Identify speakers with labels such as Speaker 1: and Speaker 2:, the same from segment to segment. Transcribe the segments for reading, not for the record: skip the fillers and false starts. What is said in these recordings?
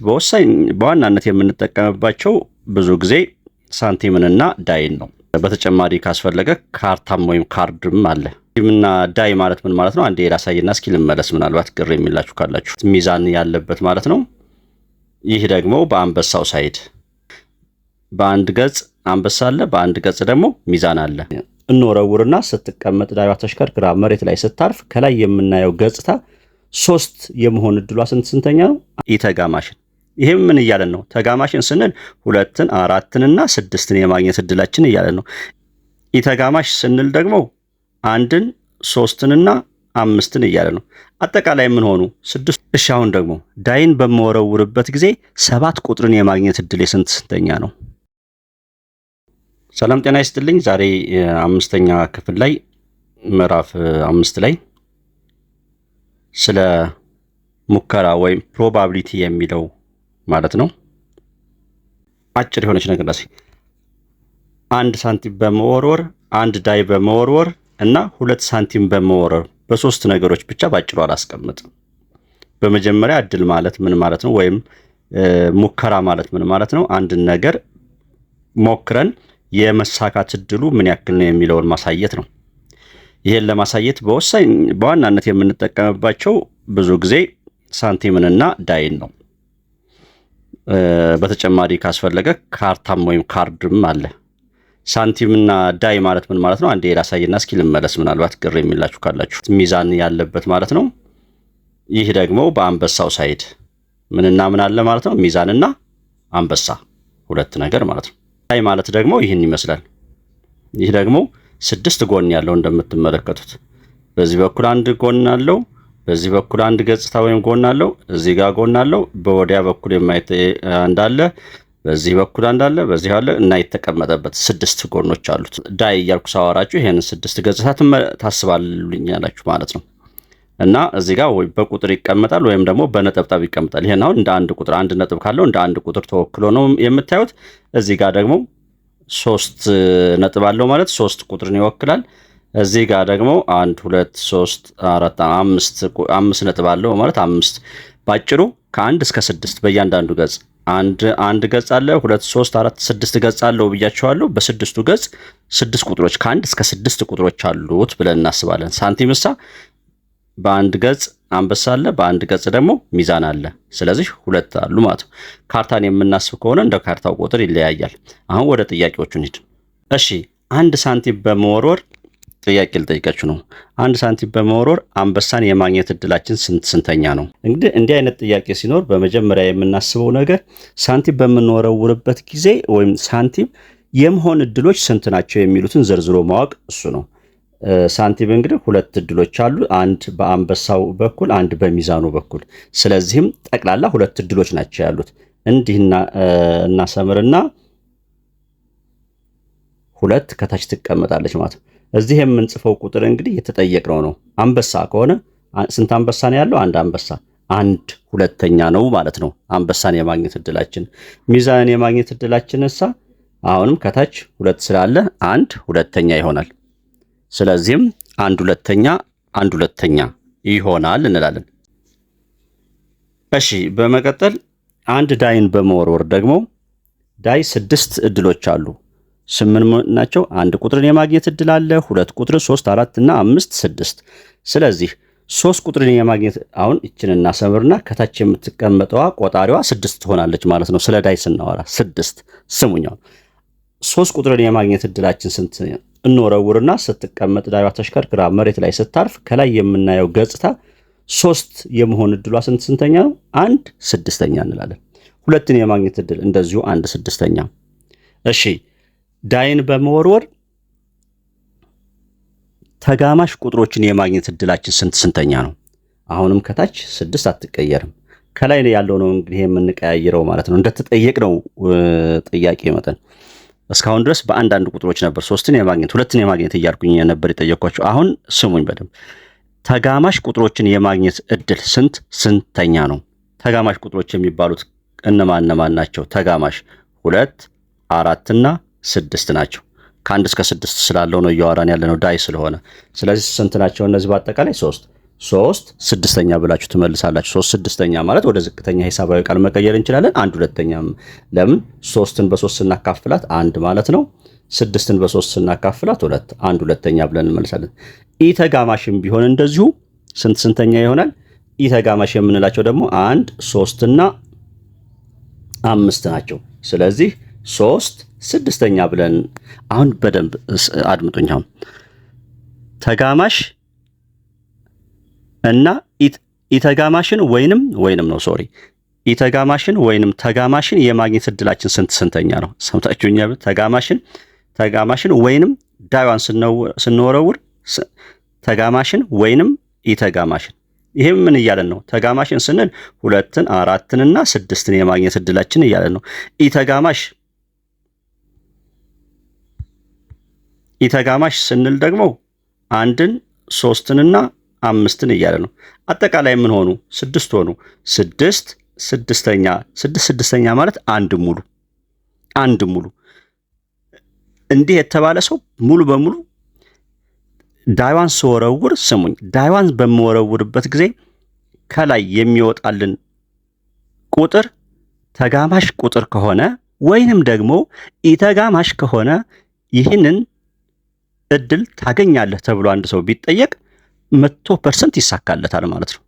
Speaker 1: በወሳኝ በዋናነት የምንጠቀምባቸው ብዙ ጊዜ ሳንቲምንና ዳይን ነው። በተጨማሪ ካስፈለገ ካርታም ወይም ካርድም አለ። ሳንቲምና ዳይ ማለት ምን ማለት ነው? አንዴ ላሳይና እስኪ ልመለስ፣ ምናልባት ቅር የሚላችሁ ካላችሁ። ሚዛን ያለበት ማለት ነው። ይህ ደግሞ በአንበሳው ሳይድ በአንድ ገጽ አንበሳ አለ፣ በአንድ ገጽ ደግሞ ሚዛን አለ። እንወረውርና ስትቀመጥ ዳይዋ ተሽከርክራ መሬት ላይ ስታርፍ ከላይ የምናየው ገጽታ 3 የመሆን እድሏ ስንተኛ ነው? ኢተጋማሽን። ይሄም ምን እያለን ነው? ተጋማሽን ስንል 2ን 4ንና 6ን የማግኘት እድላችን እያለን ነው። ኢተጋማሽ ስንል ደግሞ 1ን 3ንና 5ን እያለ ነው። አጠቃላይ ምን ሆኑ? 6። እሺ አሁን ደግሞ ዳይን በመወረውርበት ጊዜ 7 ቁጥርን የማግኘት እድል ስንተኛ ነው? ሰላም ጤና ይስጥልኝ። ዛሬ 5ኛ ክፍል ላይ ምዕራፍ 5 ላይ ስለ ሙከራ ወይም ፕሮባቢሊቲ የሚለው ማለት ነው አጭር የሆነች ነገር ላይ 1 ሳንቲም በመወርወር 1 ዳይ በመወርወር እና 2 ሳንቲም በመወርወር በ3 ነገሮች ብቻ ባጭሩ አላስቀምጥም። በመጀመሪያ እድል ማለት ምን ማለት ነው? ወይም ሙከራ ማለት ምን ማለት ነው? አንድን ነገር ሞክረን የመሳካት እድሉ ምን ያክል ነው የሚለውን ማሳየት ነው። ይሄን ለማሳየት በዋናነት የምንጠቀምባቸው ብዙ ጊዜ ሳንቲምንና ዳይን ነው። በተጨማሪ ካስፈለገ ካርታም ወይም ካርድም አለ። ሳንቲምና ዳይ ማለት ምን ማለት ነው? አንዴ ላሳይና እስኪ ልመለስ፣ ምናልባት ቅር የሚላችሁ ካላችሁ። ሚዛን ያለበት ማለት ነው። ይህ ደግሞ በአንበሳው ሳይድ ምንና ምን አለ ማለት ነው? ሚዛንና አንበሳ 2 ነገር ማለት ነው። ዳይ ማለት ደግሞ ይህን ይመስላል። ይህ ደግሞ 6 ጎን ያለው እንደምትመለከቱት፣ በዚህ በኩል 1 ጎን አለው፣ በዚህ በኩል 1 ገጽታ ወይም ጎን አለው፣ እዚህ ጋር ጎን አለው፣ በወዲያ በኩል የማይታይ አንድ አለ፣ በዚህ በኩል አንድ አለ፣ በዚህ አለ እና የተቀመጠበት 6 ጎኖች አሉት። ዳይ እያልኩ ሳወራችሁ ይሄን 6 ገጽታ ታስባሉኛላችሁ ማለት ነው። እና እዚህ ጋር ወይ በቁጥር ይቀመጣል ወይም ደግሞ በነጠብጣብ ይቀመጣል። ይሄን አሁን እንደ አንድ ቁጥር 1 ነጥብ ካለው እንደ አንድ ቁጥር ተወክሎ ነው የምታዩት። እዚህ ጋር ደግሞ 3 ነጥብ አለው ማለት 3 ቁጥርን ይወክላል። እዚህ ጋር ደግሞ 1 2 3 4 5 ነጥብ አለው ማለት 5። ባጭሩ ከ1 እስከ 6 በእያንዳንዱ ገጽ አንድ ገጽ አለ፣ 2 3 4 6 ገጽ አለው ብያቸዋለሁ። በ6ቱ ገጽ 6 ቁጥሮች ከ1 እስከ 6 ቁጥሮች አሉት ብለን እናስባለን። ሳንቲምሳ በአንድ ገጽ አንበሳ አለ፣ በአንድ ገጽ ደግሞ ሚዛን አለ። ስለዚህ 2 አሉ ማለት ነው። ካርታን የምናስብ ከሆነ እንደ ካርታው ቁጥር ይለያያል። አሁን ወደ ጥያቄዎቹ እንሂድ። እሺ 1 ሳንቲም በመወርወር ጥያቄ ልጠይቃችሁ ነው። 1 ሳንቲም በመወርወር አንበሳን የማግኘት እድላችን ስንተኛ ነው? እንግዲህ እንዲህ አይነት ጥያቄ ሲኖር በመጀመሪያ የምናስበው ነገር ሳንቲም በምንወረውርበት ጊዜ ወይም ሳንቲም የመሆን እድሎች ስንት ናቸው የሚሉትን ዘርዝሮ ማወቅ እሱ ነው። ሳንቲም እንግዲህ 2 እድሎች አሉ፣ አንድ በአንበሳው በኩል አንድ በሚዛኑ በኩል። ስለዚህም ጠቅላላ 2 እድሎች ናቸው ያሉት። እንዲህና እናሰምርና 2 ከታች ትቀመጣለች ማለት ነው። እዚህ የምንጽፈው ቁጥር እንግዲህ የተጠየቅነው ነው። አንበሳ ከሆነ ስንት አንበሳ ነው ያለው? 1 አንበሳ፣ 1/2 ነው ማለት ነው አንበሳን የማግኘት እድላችን። ሚዛንን የማግኘት እድላችን እሳ አሁንም ከታች 2 ስላለ 1/2 ይሆናል። ስለዚህም 1/2 ይሆናል እንላለን። እሺ በመቀጠል 1 ዳይን በመወርወር ደግሞ ዳይ 6 እድሎች አሉ። 8 ናቸው። 1 ቁጥርን የማግኘት እድል አለ፣ 2 ቁጥር፣ 3 4 እና 5 6። ስለዚህ 3 ቁጥርን የማግኘት አሁን እችን እናሰምርና ከታች የምትቀመጠዋ ቆጣሪዋ 6 ትሆናለች ማለት ነው። ስለ ዳይ ስናወራ 6 ስሙኛው 3 ቁጥርን የማግኘት እድላችን ስንት? እንወረውርና ስትቀመጥ ዳይዋ ተሽከርክራ መሬት ላይ ስታርፍ ከላይ የምናየው ገጽታ 3 የመሆን እድሏ ስንተኛ ነው? 1/6 እንላለን። 2ን የማግኘት እድል እንደዚሁ 1/6። እሺ ዳይን በመወርወር ተጋማሽ ቁጥሮችን የማግኘት እድላችን ስንተኛ ነው? አሁንም ከታች 6 አትቀየርም። ከላይ ያለው ነው እንግዲህ የምንቀያየረው ማለት ነው። እንደተጠየቅነው ጥያቄ መጠን እስካሁን ድረስ በአንዳንድ ቁጥሮች ነበር 3ን የማግኘት 2ን የማግኘት እያልኩኝ ነበር የጠየኳቸው። አሁን ስሙኝ በደንብ። ተጋማሽ ቁጥሮችን የማግኘት እድል ስንተኛ ነው? ተጋማሽ ቁጥሮች የሚባሉት እነማን ናቸው? ተጋማሽ 2 4 እና 6 ናቸው። ከ1 እስከ 6 ስላለው ነው እያወራን ያለነው ዳይ ስለሆነ። ስለዚህ ስንት ናቸው እነዚህ? በአጠቃላይ 3። 3 ስድስተኛ ብላችሁ ትመልሳላችሁ። 3 ስድስተኛ ማለት ወደ ዝቅተኛ ሂሳባዊ ቃል መቀየር እንችላለን። 1 ሁለተኛም ለምን 3ን በ3 ስናካፍላት 1 ማለት ነው። 6ን በ3 ስናካፍላት 2 1 ሁለተኛ ብለን እንመልሳለን። ኢ ተጋማሽም ቢሆን እንደዚሁ ስንተኛ ይሆናል? ኢ ተጋማሽ የምንላቸው ደግሞ 1 3 እና 5 ናቸው። ስለዚህ 3 ስድስተኛ ብለን አሁን በደንብ አድምጡኝ። አሁን ተጋማሽ እና ኢተጋማሽን ወይንም ነው ሶሪ ኢተጋማሽን ወይንም ተጋማሽን የማግኘት እድላችን ስንተኛ ነው? ሰምታችሁኛል? ተጋማሽን ወይንም ዳይዋን ስንወረውር ተጋማሽን ወይንም ኢተጋማሽን። ይሄም ምን እያለን ነው? ተጋማሽን ስንል 2ን 4ን እና 6ን የማግኘት እድላችን እያለን ነው። ኢተጋማሽ ስንል ደግሞ 1ን 3ን እና 5ን እያለ ነው። አጠቃላይ ምን ሆኑ? 6 ሆኑ። 6 ስድስተኛ ማለት አንድ ሙሉ። እንዲህ የተባለ ሰው ሙሉ በሙሉ ዳይዋን ስወረውር፣ ስሙኝ፣ ዳይዋን በምወረውርበት ጊዜ ከላይ የሚወጣልን ቁጥር ተጋማሽ ቁጥር ከሆነ ወይንም ደግሞ ኢተጋማሽ ከሆነ ይህንን እድል ታገኛለህ ተብሎ አንድ ሰው ቢጠየቅ 100% ይሳካለታል ማለት ነው።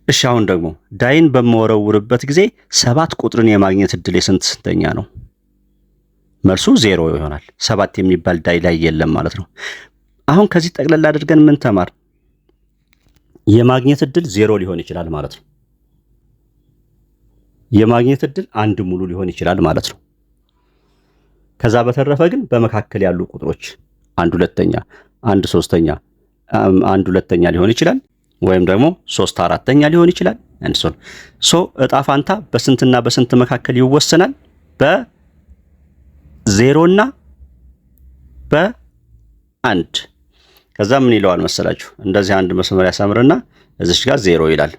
Speaker 1: እሺ አሁን ደግሞ ዳይን በመወረውርበት ጊዜ 7 ቁጥርን የማግኘት እድል ስንተኛ ነው? መልሱ 0 ይሆናል። 7 የሚባል ዳይ ላይ የለም ማለት ነው። አሁን ከዚህ ጠቅለል አድርገን ምን ተማር? የማግኘት እድል 0 ሊሆን ይችላል ማለት ነው። የማግኘት እድል አንድ ሙሉ ሊሆን ይችላል ማለት ነው። ከዛ በተረፈ ግን በመካከል ያሉ ቁጥሮች 1 ሁለተኛ፣ 1 ሶስተኛ፣ 1 ሁለተኛ ሊሆን ይችላል ወይም ደግሞ 3 አራተኛ ሊሆን ይችላል። እጣ ፋንታ በስንትና በስንት መካከል ይወሰናል? በ0 እና በ1። ከዛ ምን ይለዋል መሰላችሁ? እንደዚህ አንድ መስመር ያሳምርና እዚሽ ጋር 0 ይላል፣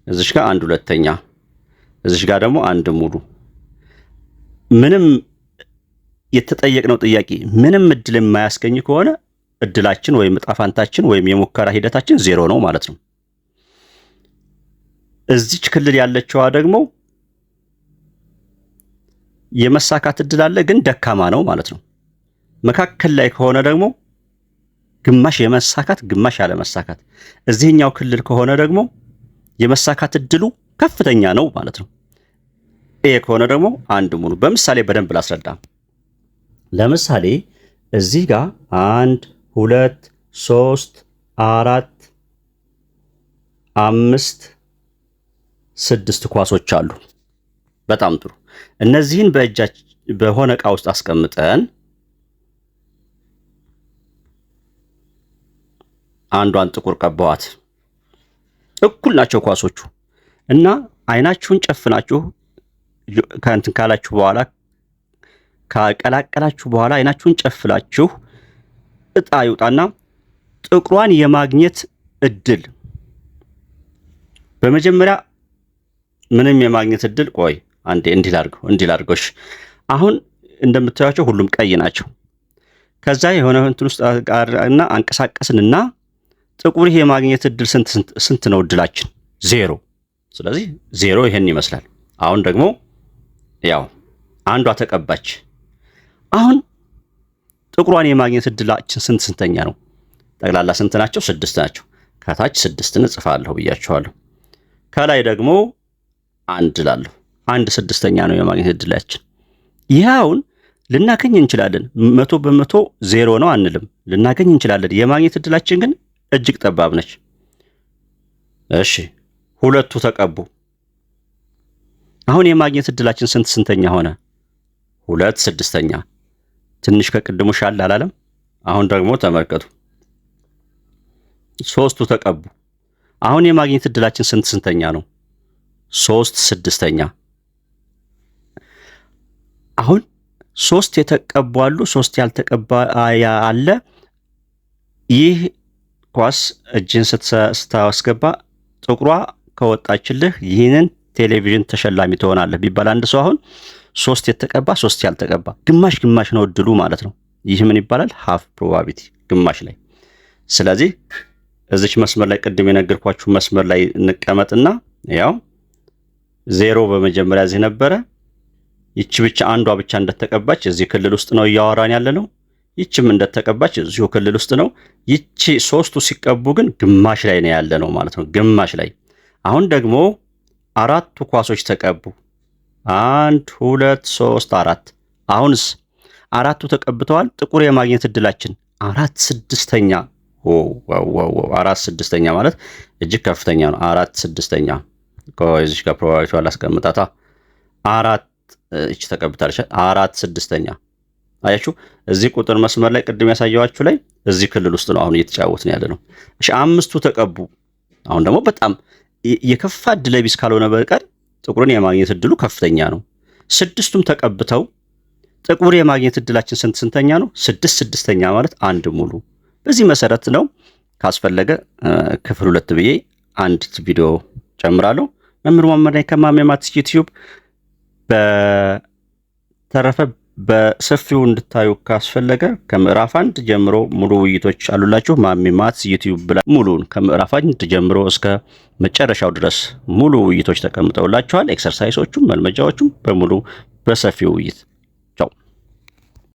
Speaker 1: እዚሽ ጋር 1 ሁለተኛ፣ እዚሽ ጋር ደግሞ 1 ሙሉ። ምንም የተጠየቅነው ጥያቄ ምንም እድል የማያስገኝ ከሆነ እድላችን ወይም እጣ ፋንታችን ወይም የሙከራ ሂደታችን 0 ነው ማለት ነው። እዚች ክልል ያለችዋ ደግሞ የመሳካት እድል አለ ግን ደካማ ነው ማለት ነው። መካከል ላይ ከሆነ ደግሞ ግማሽ የመሳካት ግማሽ ያለመሳካት፣ እዚህኛው ክልል ከሆነ ደግሞ የመሳካት እድሉ ከፍተኛ ነው ማለት ነው። ኤ ከሆነ ደግሞ 1 ሙሉ። በምሳሌ በደንብ ላስረዳ። ለምሳሌ እዚህ ጋር 1 2 3 4 5 6 ኳሶች አሉ። በጣም ጥሩ። እነዚህን በሆነ ዕቃ ውስጥ አስቀምጠን አንዷን ጥቁር ቀባዋት። እኩል ናቸው ኳሶቹ እና አይናችሁን ጨፍናችሁ ከእንትን ካላችሁ በኋላ ካቀላቀላችሁ በኋላ አይናችሁን ጨፍላችሁ እጣ ይውጣና ጥቁሯን የማግኘት እድል በመጀመሪያ ምንም የማግኘት እድል ቆይ አንዴ እንዲላርገውሽ አሁን እንደምታዩቸው ሁሉም ቀይ ናቸው። ከዛ የሆነ እንትን ውስጥ ጋርና አንቀሳቀስንና ጥቁር የማግኘት እድል ስንት ነው? እድላችን 0። ስለዚህ 0 ይሄን ይመስላል። አሁን ደግሞ ያው አንዷ ተቀባች። አሁን ጥቁሯን የማግኘት እድላችን ስንተኛ ነው? ጠቅላላ ስንት ናቸው? 6 ናቸው። ከታች 6ን እጽፋለሁ ብያችኋለሁ። ከላይ ደግሞ 1 እላለሁ። 1 6ኛ ነው የማግኘት እድላችን። ይኸውን ልናገኝ እንችላለን። 100% 0 ነው አንልም፣ ልናገኝ እንችላለን። የማግኘት እድላችን ግን እጅግ ጠባብ ነች። እሺ 2 ተቀቡ። አሁን የማግኘት እድላችን ስንተኛ ሆነ? 2 6ኛ። ትንሽ ከቅድሙ ሻል አላለም? አሁን ደግሞ ተመልከቱ 3 ተቀቡ። አሁን የማግኘት እድላችን ስንተኛ ነው? 3 6ኛ። አሁን 3 የተቀቡ አሉ፣ 3 ያልተቀባ አለ። ይህ ኳስ እጅን ስታስገባ ጥቁሯ ከወጣችልህ ይህንን ቴሌቪዥን ተሸላሚ ትሆናለህ ቢባል አንድ ሰው አሁን 3 የተቀባ 3 ያልተቀባ ግማሽ ነው እድሉ ማለት ነው። ይህ ምን ይባላል? ሃፍ ፕሮባቢሊቲ፣ ግማሽ ላይ። ስለዚህ እዚች መስመር ላይ ቅድም የነገርኳችሁ መስመር ላይ እንቀመጥና ያው 0 በመጀመሪያ እዚህ ነበረ። ይቺ ብቻ አንዷ ብቻ እንደተቀባች እዚህ ክልል ውስጥ ነው እያወራን ያለ ነው። ይቺም እንደተቀባች እዚሁ ክልል ውስጥ ነው። ይቺ ሶስቱ ሲቀቡ ግን ግማሽ ላይ ነው ያለ ነው ማለት ነው። ግማሽ ላይ አሁን ደግሞ 4 ኳሶች ተቀቡ። 1 2 3 4 አሁንስ 4ቱ ተቀብተዋል። ጥቁር የማግኘት እድላችን 4/6 4/6 ማለት እጅግ ከፍተኛ ነው። 4/6 ከዚህ ጋር ፕሮባቢሊቲ አላስቀምጣታ 4 እቺ ተቀብታለች። 4/6 አያችሁ። እዚህ ቁጥር መስመር ላይ ቅድም ያሳየዋችሁ ላይ እዚህ ክልል ውስጥ ነው አሁን እየተጫወትን ያለ ነው። እሺ 5ቱ ተቀቡ። አሁን ደግሞ በጣም የከፋ እድለ ቢስ ካልሆነ በቀር ጥቁርን የማግኘት እድሉ ከፍተኛ ነው። 6ቱም ተቀብተው ጥቁር የማግኘት እድላችን ስንተኛ ነው? 6/6 ማለት 1 ሙሉ። በዚህ መሰረት ነው ካስፈለገ ክፍል 2 ብዬ አንድ ቪዲዮ ጨምራለሁ። መምህር መሐመድ ነኝ ከማሜ ማትስ ዩቲዩብ። በተረፈ በሰፊው እንድታዩ ካስፈለገ ከምዕራፍ 1 ጀምሮ ሙሉ ውይይቶች አሉላችሁ። ማሜ ማትስ ዩቲዩብ ብላ ሙሉን ከምዕራፍ 1 ጀምሮ እስከ መጨረሻው ድረስ ሙሉ ውይይቶች ተቀምጠውላችኋል። ኤክሰርሳይሶቹም መልመጃዎቹም በሙሉ በሰፊው ውይይት